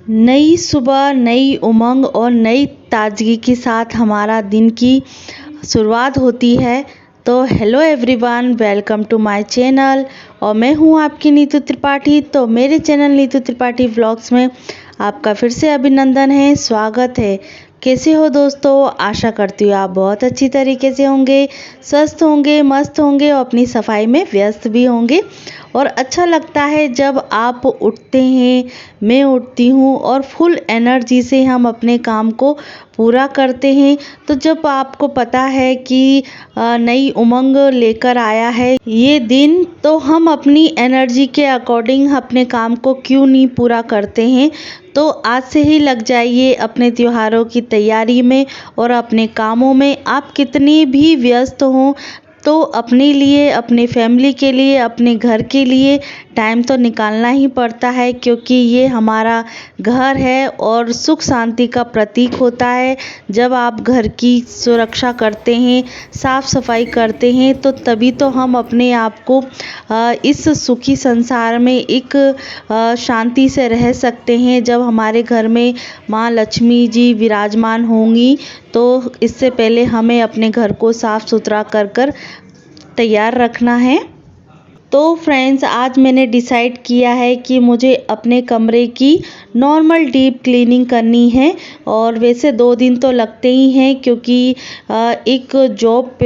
नई सुबह, नई उमंग और नई ताजगी के साथ हमारा दिन की शुरुआत होती है। तो hello everyone, welcome to my channel और मैं हूं आपकी नीतू त्रिपाठी। तो मेरे चैनल नीतू त्रिपाठी व्लॉग्स में आपका फिर से अभिनंदन है, स्वागत है। कैसे हो दोस्तों? आशा करती हूँ आप बहुत अच्छी तरीके से होंगे, स्वस्थ होंगे, मस्त होंगे और अपनी सफाई में व्यस्त भी होंगे। और अच्छा लगता है जब आप उठते हैं, मैं उठती हूँ और फुल एनर्जी से हम अपने काम को पूरा करते हैं। तो जब आपको पता है कि नई उमंग लेकर आया है ये दिन, तो हम अपनी एनर्जी के अकॉर्डिंग अपने काम को क्यों नहीं पूरा करते हैं। तो आज से ही लग जाइए अपने त्योहारों की तैयारी में और अपने कामों में। आप कितनी भी व्यस्त हों तो अपने लिए, अपने फैमिली के लिए, अपने घर के लिए टाइम तो निकालना ही पड़ता है, क्योंकि ये हमारा घर है और सुख शांति का प्रतीक होता है। जब आप घर की सुरक्षा करते हैं, साफ सफाई करते हैं, तो तभी तो हम अपने आप को इस सुखी संसार में एक शांति से रह सकते हैं। जब हमारे घर में माँ लक्ष्मी जी विराजमान होंगी, तो इससे पहले हमें अपने घर को साफ सुथरा कर तैयार रखना है। तो फ्रेंड्स, आज मैंने डिसाइड किया है कि मुझे अपने कमरे की नॉर्मल डीप क्लीनिंग करनी है। और वैसे 2 दिन तो लगते ही हैं, क्योंकि एक जॉब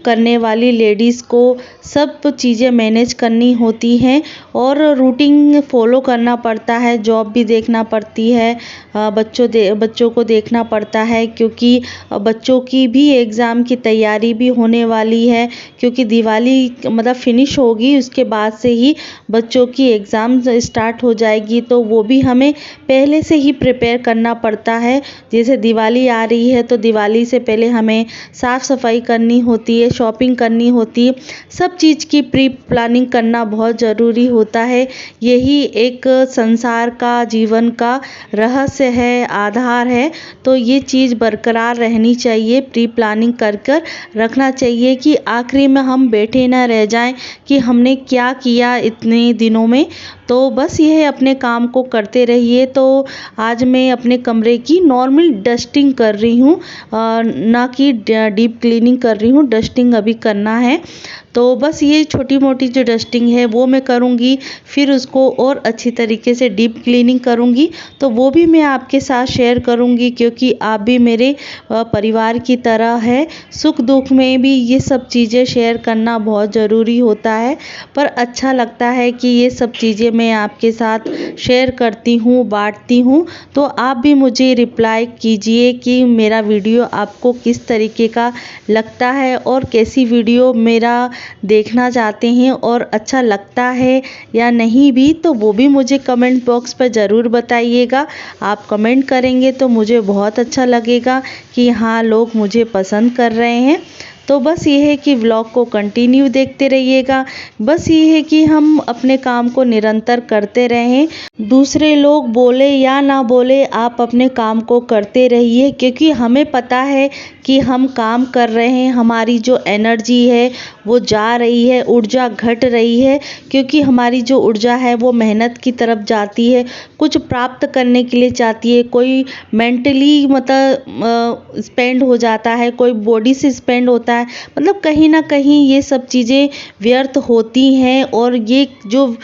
करने वाली लेडीज़ को सब चीज़ें मैनेज करनी होती हैं और रूटीन फॉलो करना पड़ता है। जॉब भी देखना पड़ती है, बच्चों को देखना पड़ता है, क्योंकि बच्चों की भी एग्ज़ाम की तैयारी भी होने वाली है। क्योंकि दिवाली मतलब फिनिश होगी, उसके बाद से ही बच्चों की एग्ज़ाम स्टार्ट हो जाएगी, तो वो भी हमें पहले से ही प्रिपेयर करना पड़ता है। जैसे दिवाली आ रही है तो दिवाली से पहले हमें साफ़ सफाई करनी होती है, शॉपिंग करनी होती है, सब चीज़ की प्री प्लानिंग करना बहुत ज़रूरी होता है। यही एक संसार का, जीवन का रहस्य है, आधार है। तो ये चीज़ बरकरार रहनी चाहिए, प्री प्लानिंग कर रखना चाहिए कि आखिरी में हम बैठे ना रह जाएं कि हमने क्या किया इतने दिनों में। तो बस यह अपने काम को करते रहिए। तो आज मैं अपने कमरे की नॉर्मल डस्टिंग कर रही हूँ, ना कि डीप क्लीनिंग कर रही हूँ। डस्टिंग अभी करना है, तो बस ये छोटी मोटी जो डस्टिंग है वो मैं करूँगी, फिर उसको और अच्छी तरीके से डीप क्लीनिंग करूँगी। तो वो भी मैं आपके साथ शेयर करूँगी, क्योंकि आप भी मेरे परिवार की तरह है। सुख दुख में भी ये सब चीज़ें शेयर करना बहुत ज़रूरी होता है। पर अच्छा लगता है कि ये सब चीज़ें मैं आपके साथ शेयर करती हूँ, बांटती हूँ। तो आप भी मुझे रिप्लाई कीजिए कि मेरा वीडियो आपको किस तरीके का लगता है और कैसी वीडियो मेरा देखना चाहते हैं, और अच्छा लगता है या नहीं भी, तो वो भी मुझे कमेंट बॉक्स पर ज़रूर बताइएगा। आप कमेंट करेंगे तो मुझे बहुत अच्छा लगेगा कि हाँ, लोग मुझे पसंद कर रहे हैं। तो बस ये है कि व्लॉग को कंटिन्यू देखते रहिएगा। बस ये है कि हम अपने काम को निरंतर करते रहें। दूसरे लोग बोले या ना बोले, आप अपने काम को करते रहिए, क्योंकि हमें पता है कि हम काम कर रहे हैं, हमारी जो एनर्जी है वो जा रही है, ऊर्जा घट रही है। क्योंकि हमारी जो ऊर्जा है वो मेहनत की तरफ जाती है, कुछ प्राप्त करने के लिए जाती है। कोई मेंटली मतलब स्पेंड हो जाता है, कोई बॉडी से स्पेंड होता है। मतलब कहीं ना कहीं ये सब चीज़ें व्यर्थ होती हैं, और ये जो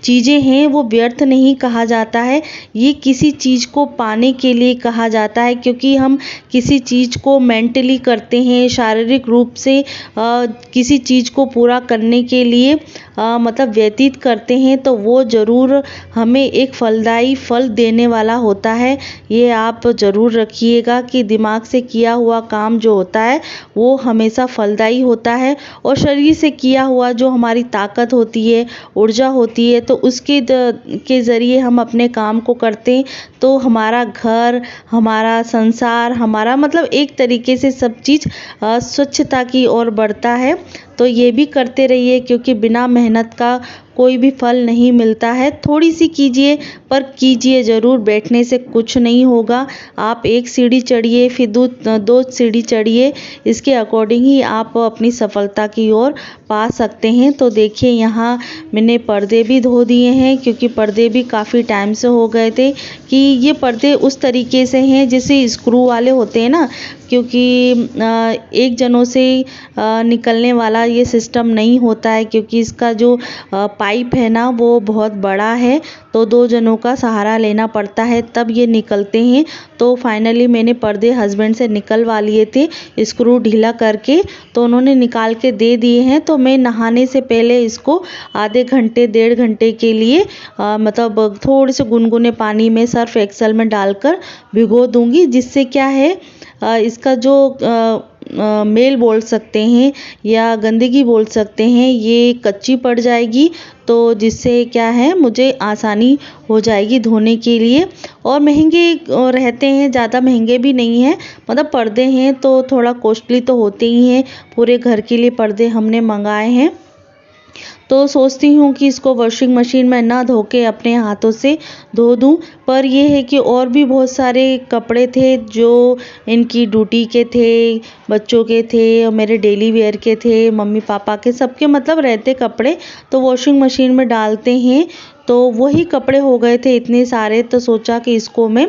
चीज़ें हैं वो व्यर्थ नहीं कहा जाता है, ये किसी चीज़ को पाने के लिए कहा जाता है। क्योंकि हम किसी चीज़ को मेंटली करते हैं, शारीरिक रूप से किसी चीज़ को पूरा करने के लिए मतलब व्यतीत करते हैं, तो वो ज़रूर हमें एक फलदायी फल देने वाला होता है। ये आप ज़रूर रखिएगा कि दिमाग से किया हुआ काम जो होता है वो हमेशा फलदायी होता है। और शरीर से किया हुआ जो हमारी ताकत होती है, ऊर्जा होती है, तो उसके के ज़रिए हम अपने काम को करते हैं, तो हमारा घर, हमारा संसार, हमारा मतलब एक तरीके से सब चीज़ स्वच्छता की ओर बढ़ता है। तो ये भी करते रहिए, क्योंकि बिना मेहनत का कोई भी फल नहीं मिलता है। थोड़ी सी कीजिए पर कीजिए ज़रूर, बैठने से कुछ नहीं होगा। आप एक सीढ़ी चढ़िए, फिर दो सीढ़ी चढ़िए, इसके अकॉर्डिंग ही आप अपनी सफलता की ओर पा सकते हैं। तो देखिए यहाँ मैंने पर्दे भी धो दिए हैं, क्योंकि पर्दे भी काफ़ी टाइम से हो गए थे। कि ये पर्दे उस तरीके से हैं जैसे स्क्रू वाले होते हैं ना, क्योंकि एक जनों से निकलने वाला ये सिस्टम नहीं होता है, क्योंकि इसका जो पाइप है ना वो बहुत बड़ा है, तो 2 जनों का सहारा लेना पड़ता है तब ये निकलते हैं। तो फाइनली मैंने पर्दे हस्बैंड से निकलवा लिए थे स्क्रू ढीला करके, तो उन्होंने निकाल के दे दिए हैं। तो मैं नहाने से पहले इसको आधे घंटे 1.5 घंटे के लिए मतलब थोड़े से गुनगुने पानी में सर्फ एक्सेल में डालकर भिगो दूंगी, जिससे क्या है इसका जो मेल बोल सकते हैं या गंदगी बोल सकते हैं, ये कच्ची पड़ जाएगी। तो जिससे क्या है मुझे आसानी हो जाएगी धोने के लिए। और महंगे रहते हैं, ज़्यादा महंगे भी नहीं हैं, मतलब पर्दे हैं तो थोड़ा कॉस्टली तो होते ही हैं। पूरे घर के लिए पर्दे हमने मंगाए हैं, तो सोचती हूँ कि इसको वॉशिंग मशीन में ना धो के अपने हाथों से धो दूँ। पर ये है कि और भी बहुत सारे कपड़े थे जो इनकी ड्यूटी के थे, बच्चों के थे और मेरे डेली वेयर के थे, मम्मी पापा के, सबके मतलब रहते कपड़े तो वॉशिंग मशीन में डालते हैं। तो वही कपड़े हो गए थे इतने सारे, तो सोचा कि इसको मैं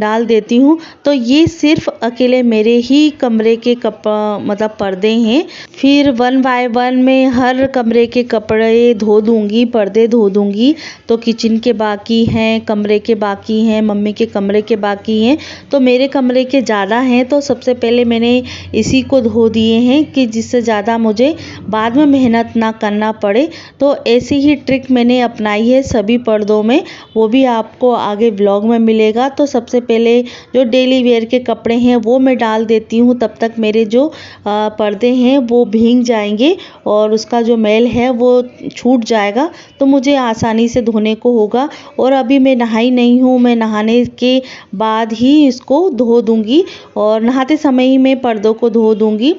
डाल देती हूँ। तो ये सिर्फ अकेले मेरे ही कमरे के मतलब पर्दे हैं। फिर 1 बाय 1 मैं हर कमरे के कपड़े धो दूँगी, पर्दे धो दूँगी। तो किचन के बाकी हैं, कमरे के बाकी हैं, मम्मी के कमरे के बाकी हैं, तो मेरे कमरे के ज़्यादा हैं। तो सबसे पहले मैंने इसी को धो दिए हैं कि जिससे ज़्यादा मुझे बाद में मेहनत ना करना पड़े। तो ऐसी ही ट्रिक मैंने अपनाई है सभी पर्दों में, वो भी आपको आगे ब्लॉग में मिलेगा। तो सबसे पहले जो डेली वेयर के कपड़े हैं वो मैं डाल देती हूँ, तब तक मेरे जो पर्दे हैं वो भीग जाएंगे और उसका जो मैल है वो छूट जाएगा, तो मुझे आसानी से धोने को होगा। और अभी मैं नहाई नहीं हूँ, मैं नहाने के बाद ही इसको धो दूँगी और नहाते समय ही मैं पर्दों को धो दूँगी।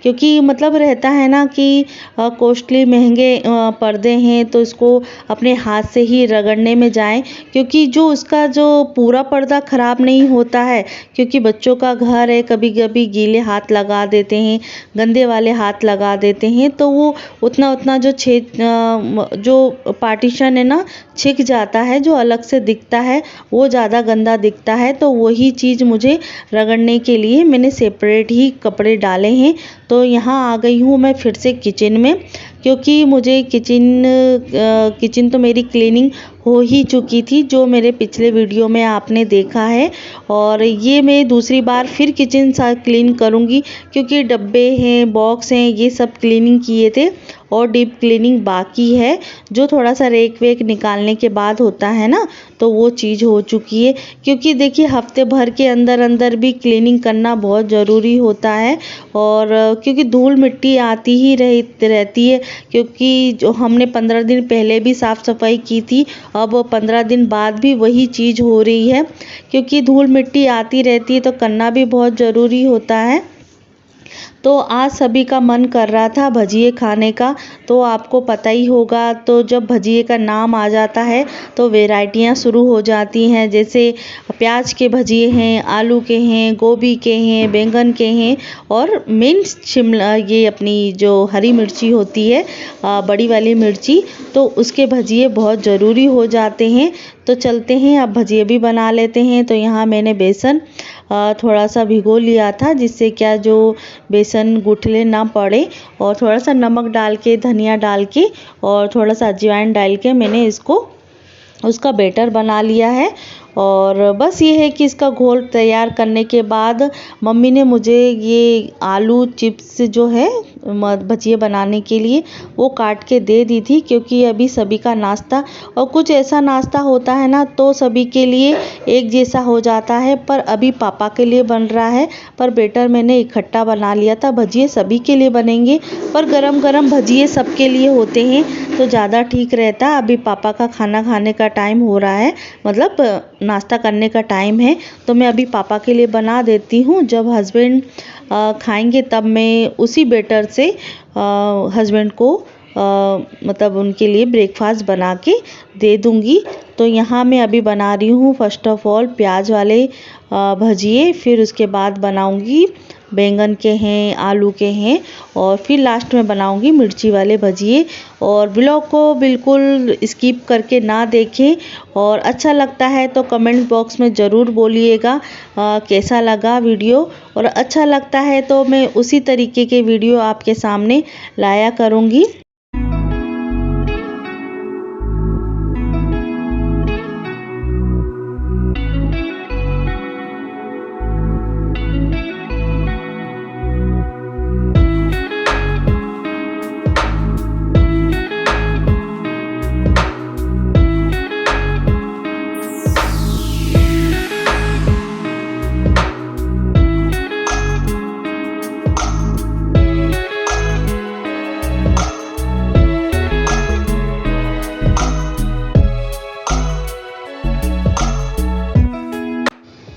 क्योंकि मतलब रहता है ना कि कॉस्टली महंगे पर्दे हैं तो इसको अपने हाथ से ही रगड़ने में जाएं, क्योंकि जो उसका जो पूरा पर्दा ख़राब नहीं होता है, क्योंकि बच्चों का घर है, कभी कभी गीले हाथ लगा देते हैं, गंदे वाले हाथ लगा देते हैं, तो वो उतना जो जो पार्टीशन है ना छिक जाता है, जो अलग से दिखता है वो ज़्यादा गंदा दिखता है। तो वही चीज़ मुझे रगड़ने के लिए मैंने सेपरेट ही कपड़े डाले हैं। तो यहाँ आ गई हूँ मैं फिर से किचन में, क्योंकि मुझे किचन तो मेरी क्लीनिंग हो ही चुकी थी, जो मेरे पिछले वीडियो में आपने देखा है। और ये मैं दूसरी बार फिर किचन क्लीन करूँगी, क्योंकि डब्बे हैं, बॉक्स हैं, ये सब क्लीनिंग किए थे और डीप क्लीनिंग बाकी है, जो थोड़ा सा रेक वेक निकालने के बाद होता है ना, तो वो चीज़ हो चुकी है। क्योंकि देखिए हफ्ते भर के अंदर भी क्लीनिंग करना बहुत ज़रूरी होता है। और क्योंकि धूल मिट्टी आती ही रहती है, क्योंकि जो हमने 15 दिन पहले भी साफ़ सफाई की थी, अब 15 दिन बाद भी वही चीज़ हो रही है, क्योंकि धूल मिट्टी आती रहती है, तो करना भी बहुत ज़रूरी होता है। तो आज सभी का मन कर रहा था भजिए खाने का, तो आपको पता ही होगा, तो जब भजिए का नाम आ जाता है तो वैरायटियां शुरू हो जाती हैं। जैसे प्याज के भजिए हैं, आलू के हैं, गोभी के हैं, बैंगन के हैं, और मेन शिमला ये अपनी जो हरी मिर्ची होती है, बड़ी वाली मिर्ची, तो उसके भजिए बहुत ज़रूरी हो जाते हैं। तो चलते हैं अब भजिए भी बना लेते हैं। तो यहाँ मैंने बेसन थोड़ा सा भिगो लिया था, जिससे क्या जो बेसन गुठले ना पड़े, और थोड़ा सा नमक डाल के, धनिया डाल के और थोड़ा सा अजवाइन डाल के मैंने इसको उसका बैटर बना लिया है। और बस ये है कि इसका घोल तैयार करने के बाद मम्मी ने मुझे ये आलू चिप्स जो है भजिए बनाने के लिए वो काट के दे दी थी, क्योंकि अभी सभी का नाश्ता, और कुछ ऐसा नाश्ता होता है ना तो सभी के लिए एक जैसा हो जाता है। पर अभी पापा के लिए बन रहा है, पर बेटर मैंने इकट्ठा बना लिया था। भजिए सभी के लिए बनेंगे, पर गरम गरम भजिए सबके लिए होते हैं तो ज़्यादा ठीक रहता। अभी पापा का खाना खाने का टाइम हो रहा है, मतलब नाश्ता करने का टाइम है, तो मैं अभी पापा के लिए बना देती हूँ। जब हस्बैंड खाएंगे तब मैं उसी बैटर से हस्बैंड को मतलब उनके लिए ब्रेकफास्ट बना के दे दूँगी। तो यहाँ मैं अभी बना रही हूँ फर्स्ट ऑफ ऑल प्याज वाले भजिए, फिर उसके बाद बनाऊँगी बैंगन के हैं, आलू के हैं, और फिर लास्ट में बनाऊंगी मिर्ची वाले भजिए। और ब्लॉग को बिल्कुल स्किप करके ना देखें, और अच्छा लगता है तो कमेंट बॉक्स में ज़रूर बोलिएगा कैसा लगा वीडियो। और अच्छा लगता है तो मैं उसी तरीके के वीडियो आपके सामने लाया करूँगी।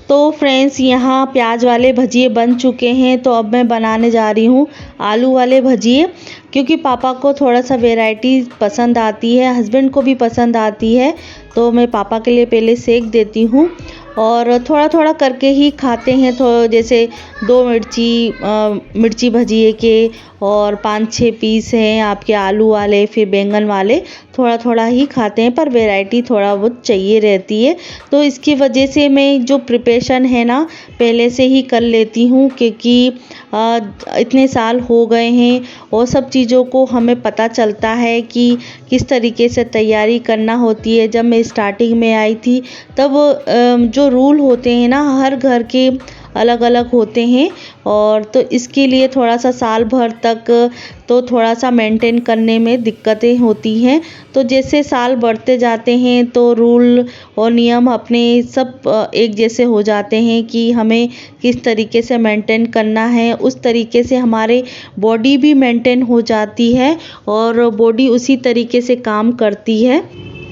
तो फ्रेंड्स यहाँ प्याज वाले भजिए बन चुके हैं, तो अब मैं बनाने जा रही हूँ आलू वाले भजिए। क्योंकि पापा को थोड़ा सा वैरायटी पसंद आती है, हस्बैंड को भी पसंद आती है, तो मैं पापा के लिए पहले सेक देती हूँ। और थोड़ा थोड़ा करके ही खाते हैं, तो जैसे 2 मिर्ची भजिए के, और 5-6 पीस हैं आपके आलू वाले, फिर बैंगन वाले, थोड़ा थोड़ा ही खाते हैं, पर वैरायटी थोड़ा बहुत चाहिए रहती है। तो इसकी वजह से मैं जो प्रिपरेशन है ना पहले से ही कर लेती हूँ, क्योंकि इतने साल हो गए हैं और सब चीज़ों को हमें पता चलता है कि किस तरीके से तैयारी करना होती है। जब मैं स्टार्टिंग में आई थी तब जो रूल होते हैं ना हर घर के अलग अलग होते हैं, और तो इसके लिए थोड़ा सा साल भर तक तो थोड़ा सा मेंटेन करने में दिक्कतें होती हैं। तो जैसे साल बढ़ते जाते हैं तो रूल और नियम अपने सब एक जैसे हो जाते हैं कि हमें किस तरीके से मेंटेन करना है, उस तरीके से हमारे बॉडी भी मेंटेन हो जाती है और बॉडी उसी तरीके से काम करती है।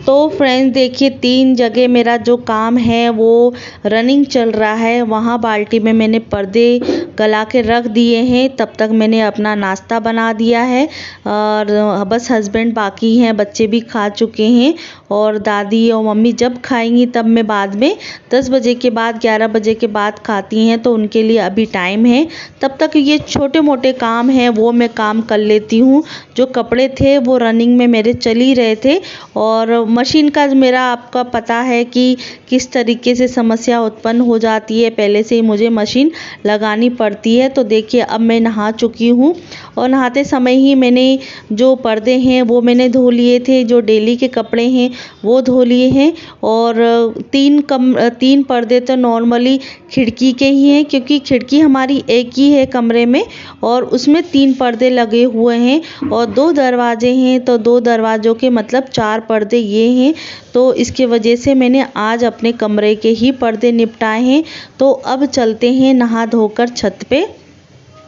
तो फ्रेंड्स देखिए 3 जगह मेरा जो काम है वो रनिंग चल रहा है। वहाँ बाल्टी में मैंने पर्दे गला के रख दिए हैं, तब तक मैंने अपना नाश्ता बना दिया है, और बस हस्बैंड बाकी हैं, बच्चे भी खा चुके हैं, और दादी और मम्मी जब खाएंगी तब मैं बाद में 10 बजे के बाद 11 बजे के बाद खाती हैं, तो उनके लिए अभी टाइम है। तब तक ये छोटे मोटे काम हैं वो मैं काम कर लेती हूँ। जो कपड़े थे वो रनिंग में मेरे चल ही रहे थे, और मशीन का मेरा आपका पता है कि किस तरीके से समस्या उत्पन्न हो जाती है, पहले से ही मुझे मशीन लगानी पड़ती है। तो देखिए अब मैं नहा चुकी हूँ, और नहाते समय ही मैंने जो पर्दे हैं वो मैंने धो लिए थे, जो डेली के कपड़े हैं वो धो लिए हैं। और 3 पर्दे तो नॉर्मली खिड़की के ही हैं, क्योंकि खिड़की हमारी एक ही है कमरे में, और उसमें 3 पर्दे लगे हुए हैं, और 2 दरवाजे हैं, तो 2 दरवाज़ों के मतलब 4 पर्दे ये हैं। तो इसके वजह से मैंने आज अपने कमरे के ही पर्दे निपटाए हैं। तो अब चलते हैं नहा धोकर छत पे,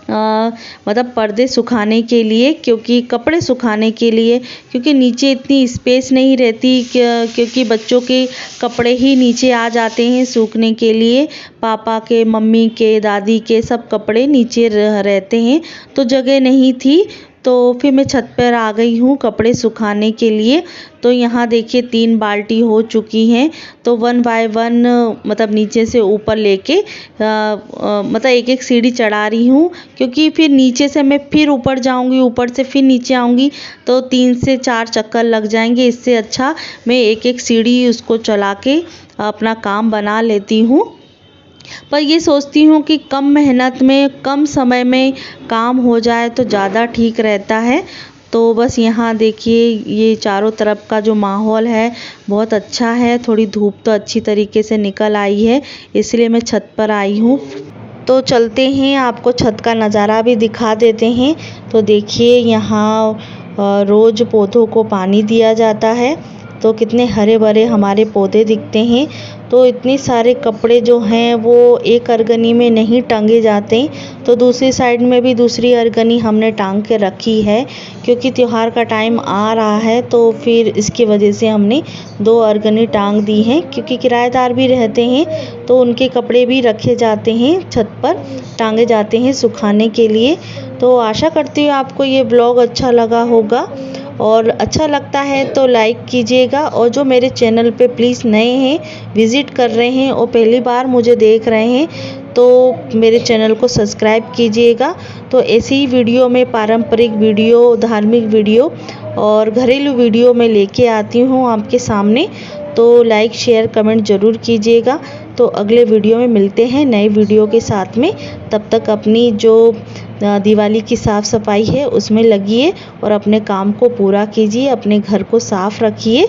मतलब पर्दे सुखाने के लिए, क्योंकि कपड़े सुखाने के लिए, क्योंकि नीचे इतनी स्पेस नहीं रहती, क्योंकि बच्चों के कपड़े ही नीचे आ जाते हैं सूखने के लिए। पापा के, मम्मी के, दादी के सब कपड़े नीचे रहते हैं, तो जगह नहीं थी। तो फिर मैं छत पर आ गई हूँ कपड़े सुखाने के लिए। तो यहाँ देखिए 3 बाल्टी हो चुकी हैं, तो 1 बाय 1 मतलब नीचे से ऊपर लेके मतलब एक सीढ़ी चढ़ा रही हूँ, क्योंकि फिर नीचे से मैं फिर ऊपर जाऊँगी, ऊपर से फिर नीचे आऊँगी, तो 3 से 4 चक्कर लग जाएंगे। इससे अच्छा मैं एक सीढ़ी उसको चला के अपना काम बना लेती हूँ। पर ये सोचती हूँ कि कम मेहनत में कम समय में काम हो जाए तो ज़्यादा ठीक रहता है। तो बस यहाँ देखिए ये चारों तरफ का जो माहौल है बहुत अच्छा है। थोड़ी धूप तो अच्छी तरीके से निकल आई है, इसलिए मैं छत पर आई हूँ। तो चलते हैं, आपको छत का नज़ारा भी दिखा देते हैं। तो देखिए यहाँ रोज़ पौधों को पानी दिया जाता है, तो कितने हरे भरे हमारे पौधे दिखते हैं। तो इतने सारे कपड़े जो हैं वो एक अर्गनी में नहीं टांगे जाते, तो दूसरी साइड में भी दूसरी अर्गनी हमने टांग के रखी है, क्योंकि त्योहार का टाइम आ रहा है। तो फिर इसकी वजह से हमने 2 अर्गनी टांग दी हैं, क्योंकि किराएदार भी रहते हैं तो उनके कपड़े भी रखे जाते हैं, छत पर टांगे जाते हैं सुखाने के लिए। तो आशा करती हूँ आपको ये ब्लॉग अच्छा लगा होगा, और अच्छा लगता है तो लाइक कीजिएगा। और जो मेरे चैनल पे प्लीज़ नए हैं, विज़िट कर रहे हैं और पहली बार मुझे देख रहे हैं, तो मेरे चैनल को सब्सक्राइब कीजिएगा। तो ऐसी ही वीडियो में पारंपरिक वीडियो, धार्मिक वीडियो और घरेलू वीडियो मैं लेके आती हूँ आपके सामने। तो लाइक शेयर कमेंट ज़रूर कीजिएगा। तो अगले वीडियो में मिलते हैं नए वीडियो के साथ में। तब तक अपनी जो दिवाली की साफ़ सफाई है उसमें लगिए और अपने काम को पूरा कीजिए, अपने घर को साफ़ रखिए।